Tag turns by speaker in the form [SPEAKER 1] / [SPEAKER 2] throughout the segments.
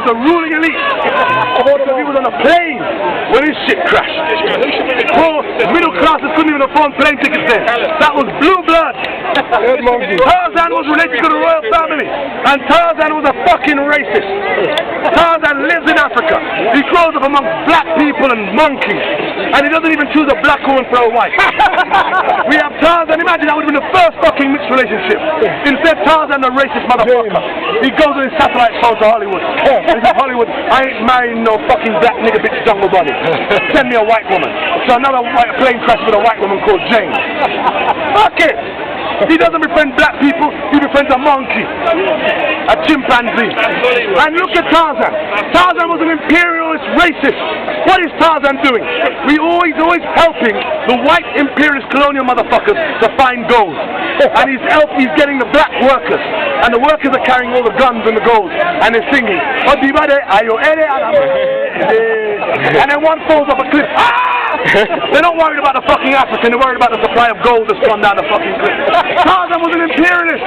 [SPEAKER 1] the ruling elite. Because he was on a plane when his shit crashed. Poor middle classes couldn't even afford plane tickets then. That was blue blood. Tarzan was related to the royal family, and Tarzan was a fucking racist. Tarzan lives in Africa. He grows up amongst black people and monkeys, and he doesn't even choose a black woman for a wife. We have Tarzan. Imagine that would have been the first fucking mixed relationship. Instead, Tarzan, the racist motherfucker, he goes on his satellite phone to Hollywood. He says, Hollywood, I ain't marrying no fucking black nigga bitch jungle body. Send me a white woman. So another plane crash with a white woman called Jane. Fuck it. He doesn't befriend black people, he befriends a monkey, a chimpanzee. And look at Tarzan. Tarzan was an imperialist racist. What is Tarzan doing? He's always helping the white imperialist colonial motherfuckers to find gold. And he's getting the black workers. And the workers are carrying all the guns and the gold. And they're singing. And then one falls off a cliff. They're not worried about the fucking African, they're worried about the supply of gold that's gone down the fucking cliff. Tarzan was an imperialist.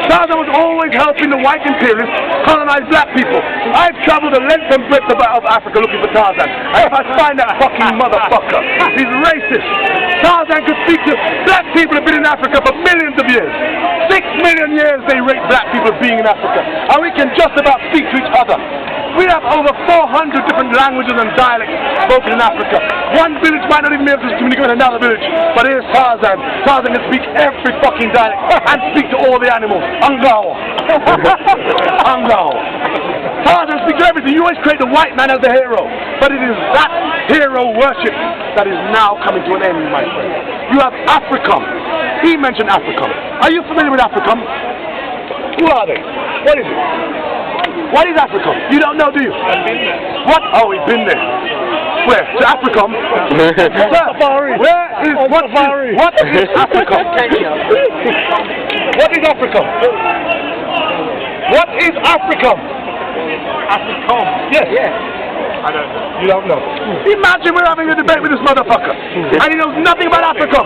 [SPEAKER 1] Tarzan was always helping the white imperialists colonize black people. I've traveled the length and breadth of Africa looking for Tarzan. And if I find that fucking motherfucker, he's racist. Tarzan could speak to black people who have been in Africa for millions of years. 6 million years they rate black people as being in Africa. And we can just about speak to each other. We have over 400 different languages and dialects spoken in Africa. One village might not even be able to communicate with another village. But here's Tarzan. Tarzan can speak every fucking dialect and speak to all the animals. Angao. Angao. Tarzan speaks to everything. You always create the white man as the hero. But it is that hero worship that is now coming to an end, my friend. You have Africom. He mentioned Africom. Are you familiar with Africom? Who are they? What is it? What is Africom? You don't know, do you? I've been there. What? Oh, we've been there. Where? To Africom?
[SPEAKER 2] Safari.
[SPEAKER 1] Where is Safari? What is Africom? What is Africom? What is Africom? Africom? Yes. Yes. I don't know. You don't know. Imagine we're having a debate with this motherfucker, and he knows nothing about Africom.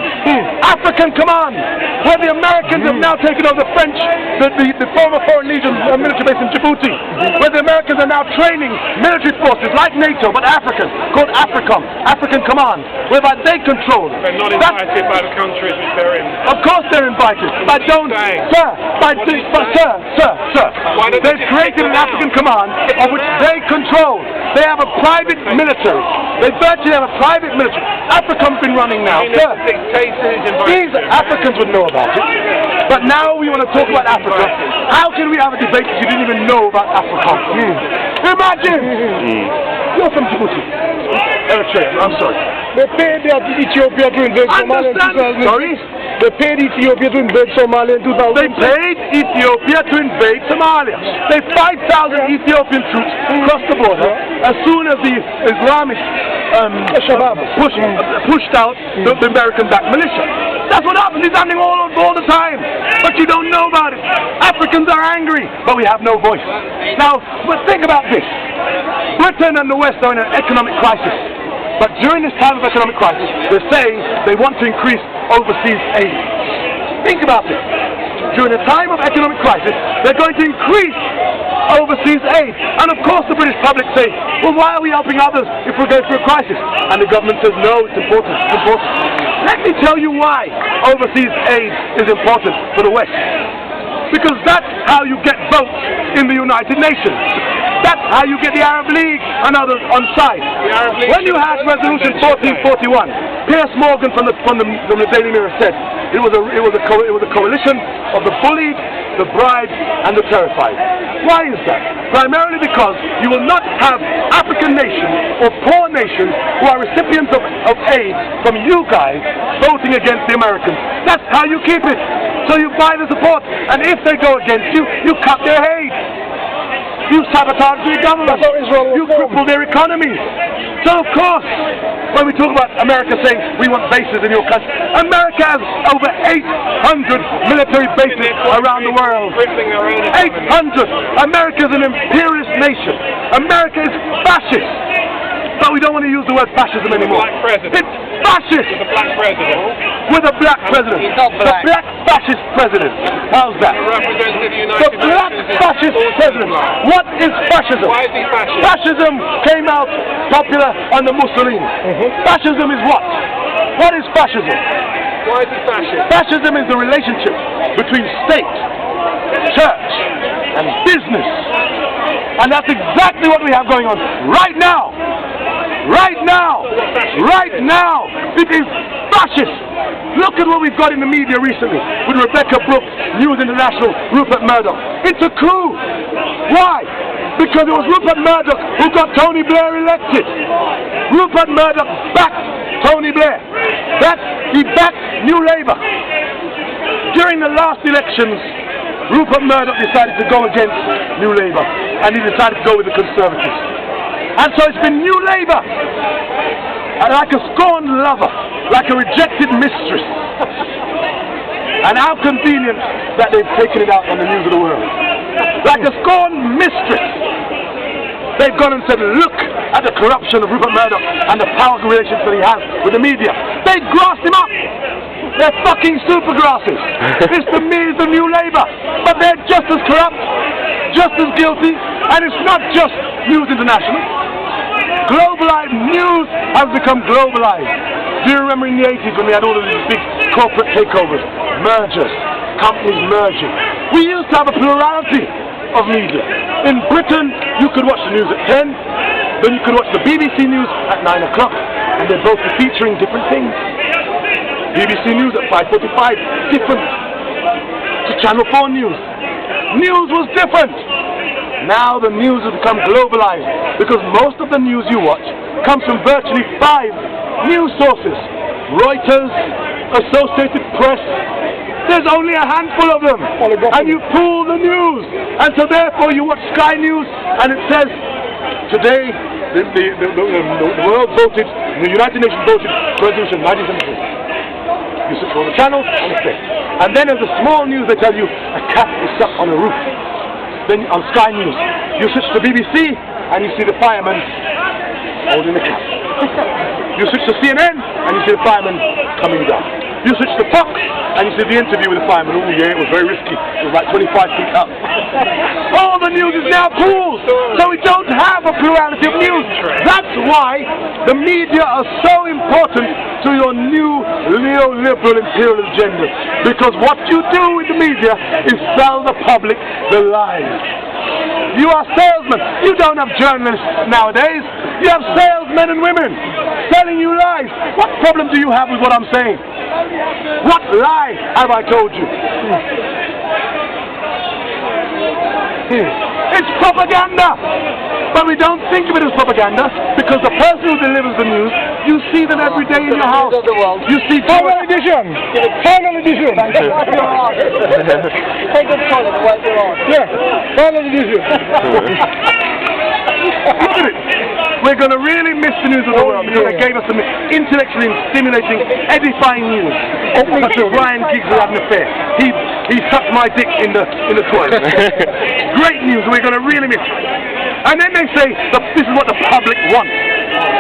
[SPEAKER 1] African Command, where the Americans have now taken over the French, the former Foreign Legion military base in Djibouti, where the Americans are now training military forces like NATO, but African, called Africom, African Command, whereby they control.
[SPEAKER 3] They're not invited by the countries which they're in.
[SPEAKER 1] Of course they're invited. But don't, sir. They've created an African Command of which they control. They have a private military. They virtually have a private military. Africom's been running now. Sir, these Africans would know about it. But now we want to talk about Africa. How can we have a debate if you didn't even know about Africom? Imagine! You're from Djibouti. Eritrea, I'm sorry.
[SPEAKER 2] They paid Ethiopia to invade Somalia in 2000.
[SPEAKER 1] Sorry?
[SPEAKER 2] They paid Ethiopia to invade Somalia in 2000.
[SPEAKER 1] They paid Ethiopia to invade Somalia. They 5,000 Ethiopian troops crossed the border as soon as the Islamists pushed out the American-backed militia. That's what happens. It's happening all the time. But you don't know about it. Africans are angry, but we have no voice. Now, but think about this. Britain and the West are in an economic crisis. But during this time of economic crisis, they're saying they want to increase overseas aid. Think about this. During a time of economic crisis, they're going to increase overseas aid. And of course the British public say, well, why are we helping others if we're going through a crisis? And the government says, no, it's important, it's important. Let me tell you why overseas aid is important for the West. Because that's how you get votes in the United Nations. That's how you get the Arab League and others on side. When you had Resolution 1441, Piers Morgan from the Daily Mirror said it was a coalition of the bullied, the bribed, and the terrified. Why is that? Primarily because you will not have African nations or poor nations who are recipients of aid from you guys voting against the Americans. That's how you keep it. So you buy the support, and if they go against you, you cut their aid. You sabotage their government. You cripple their economy. So of course, when we talk about America saying we want bases in your country, America has over 800 military bases around the world. 800! America is an imperialist nation. America is fascist. But we don't want to use the word fascism anymore.
[SPEAKER 3] Black president.
[SPEAKER 1] It's fascist!
[SPEAKER 3] The black president.
[SPEAKER 1] With a black president.
[SPEAKER 4] He's not
[SPEAKER 1] The
[SPEAKER 4] black.
[SPEAKER 1] black fascist president. How's that?
[SPEAKER 3] The representative of the
[SPEAKER 1] The
[SPEAKER 3] United
[SPEAKER 1] black
[SPEAKER 3] Nations is
[SPEAKER 1] fascist
[SPEAKER 3] also
[SPEAKER 1] president.
[SPEAKER 3] black.
[SPEAKER 1] What is fascism?
[SPEAKER 3] Why is he fascist?
[SPEAKER 1] Fascism came out popular under Mussolini. Fascism is what? What is fascism?
[SPEAKER 3] Why is he fascist?
[SPEAKER 1] Fascism is the relationship between state, church, and business. And that's exactly what we have going on right now. Right now. Right now. It is fascist. Look at what we've got in the media recently with Rebecca Brooks, News International, Rupert Murdoch. It's a coup. Why? Because it was Rupert Murdoch who got Tony Blair elected. Rupert Murdoch backed Tony Blair. He backed New Labour. During the last elections, Rupert Murdoch decided to go against New Labour, and he decided to go with the Conservatives. And so it's been New Labour, and like a scorned lover, like a rejected mistress. And how convenient that they've taken it out on the news of the world. Like a scorned mistress. They've gone and said, look at the corruption of Rupert Murdoch and the power relations that he has with the media. They've grassed him up. They're fucking super grasses. It's the New Labour. But they're just as corrupt, just as guilty, and it's not just News International. Globalized news has become globalized. Do you remember in the 80s when we had all of these big corporate takeovers, mergers, companies merging? We used to have a plurality of media. In Britain, you could watch the news at 10, then you could watch the BBC News at 9 o'clock, and they're both featuring different things. BBC News at 5:45, different to Channel 4 News. News was different. Now the news has become globalized because most of the news you watch comes from virtually 5 news sources. Reuters, Associated Press. There's only a handful of them. And you pool the news. And so therefore you watch Sky News and it says, today the world voted, the United Nations voted Resolution 1973. You switch on the channel and it's there. And then there's a small news they tell you a cat is stuck on a roof. Then on Sky News, you switch to BBC and you see the fireman holding the cat. You switch to CNN and you see the fireman coming down. You switch to Fox and you see the interview with the fireman. Oh yeah, it was very risky. It was like 25 feet up. All the news is now pools, so we don't have a plurality of news. That's why the media are so important to your new neoliberal imperial agenda. Because what you do with the media is sell the public the lies. You are salesmen. You don't have journalists nowadays. You have salesmen and women selling you lies. What problem do you have with what I'm saying? What lie have I told you? It's propaganda. But we don't think of it as propaganda because the person who delivers the news, you see them every day in your house. You see
[SPEAKER 2] Final edition. Final edition.
[SPEAKER 4] Take a toilet and wipe your arm.
[SPEAKER 2] Yeah. Final edition.
[SPEAKER 1] Look at it. We're going to really miss the news of the world because they gave us some intellectually stimulating, edifying news. Such as Brian Giggs who had an affair. He sucked my dick in the toilet. Great news. We're going to really miss it. And then they say this is what the public wants.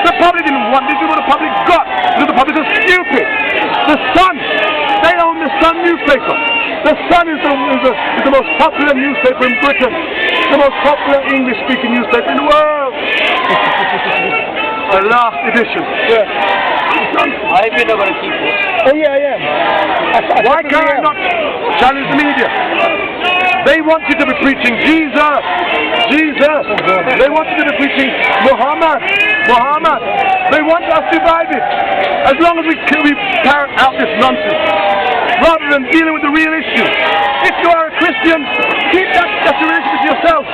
[SPEAKER 1] The public didn't want. This is what the public got. Because the public is stupid. The Sun. They own the Sun newspaper. The Sun is the most popular newspaper in Britain. The most popular English-speaking newspaper in the world. The last edition.
[SPEAKER 2] Yeah.
[SPEAKER 4] I hope you're not going to keep it.
[SPEAKER 2] Oh yeah, I am.
[SPEAKER 1] Why can I not challenge the media? They want you to be preaching Jesus. Jesus. They want you to be preaching Muhammad. Muhammad. They want us divided. As long as we parrot out this nonsense, rather than dealing with the real issue. If you are a Christian, keep that relationship with yourself.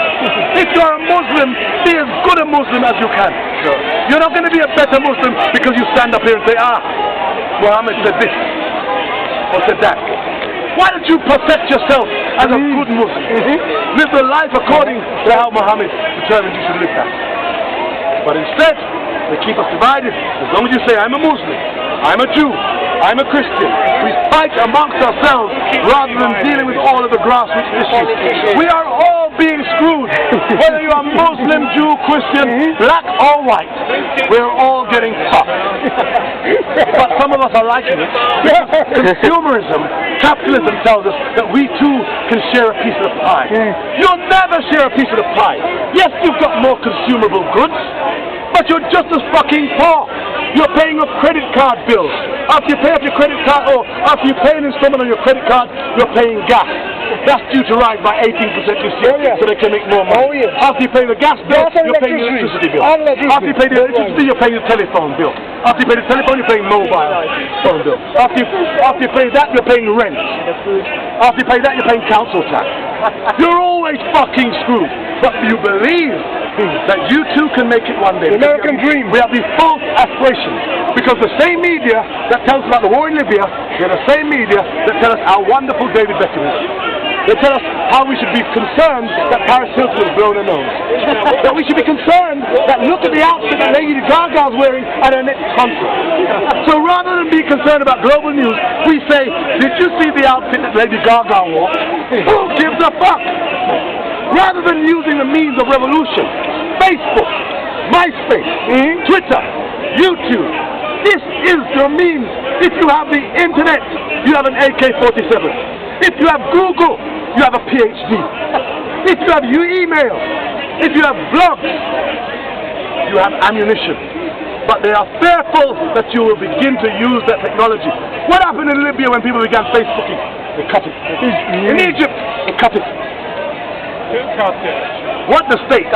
[SPEAKER 1] If you are a Muslim, be as good a Muslim as you can. Sure. You're not going to be a better Muslim because you stand up here and say, Muhammad said this or said that. Why don't you perfect yourself as a good Muslim? Live the life according to how Muhammad determined you should live that. But instead, they keep us divided. As long as you say, I'm a Muslim, I'm a Jew, I'm a Christian, we fight amongst ourselves rather than dealing with all of the grassroots issues. We are all being screwed. Whether you are Muslim, Jew, Christian, black or white, we're all getting fucked. But some of us are liking it. Consumerism, capitalism tells us that we too can share a piece of the pie. You'll never share a piece of the pie. Yes, you've got more consumable goods, but you're just as fucking poor. You're paying off credit card bills. After you pay off your credit card, or after you pay an installment on your credit card, you're paying gas. That's due to rise by 18% this year, so they can make more money. After you pay the gas bill, you're paying the electricity bill. After you pay the electricity, you're paying the telephone bill. After you pay the telephone, you're paying mobile phone bill. After you pay that, you're paying rent. After you pay that, you're paying council tax. You're always fucking screwed. But do you believe that you too can make it one day?
[SPEAKER 2] The American dream.
[SPEAKER 1] We have these false aspirations. Because the same media that tells us about the war in Libya, they're the same media that tell us how wonderful David Beckham is. They tell us how we should be concerned that Paris Hilton has blown her nose. That we should be concerned that look at the outfit that Lady Gaga's wearing at her next concert. So rather than be concerned about global news, we say, did you see the outfit that Lady Gaga wore? Who gives a fuck? Rather than using the means of revolution, Facebook, MySpace, Twitter, YouTube, this is your means. If you have the internet, you have an AK-47. If you have Google, you have a PhD. If you have your email, if you have blogs, you have ammunition. But they are fearful that you will begin to use that technology. What happened in Libya when people began Facebooking? They cut it. In Egypt, they cut it.
[SPEAKER 3] Who cut it?
[SPEAKER 1] What the state?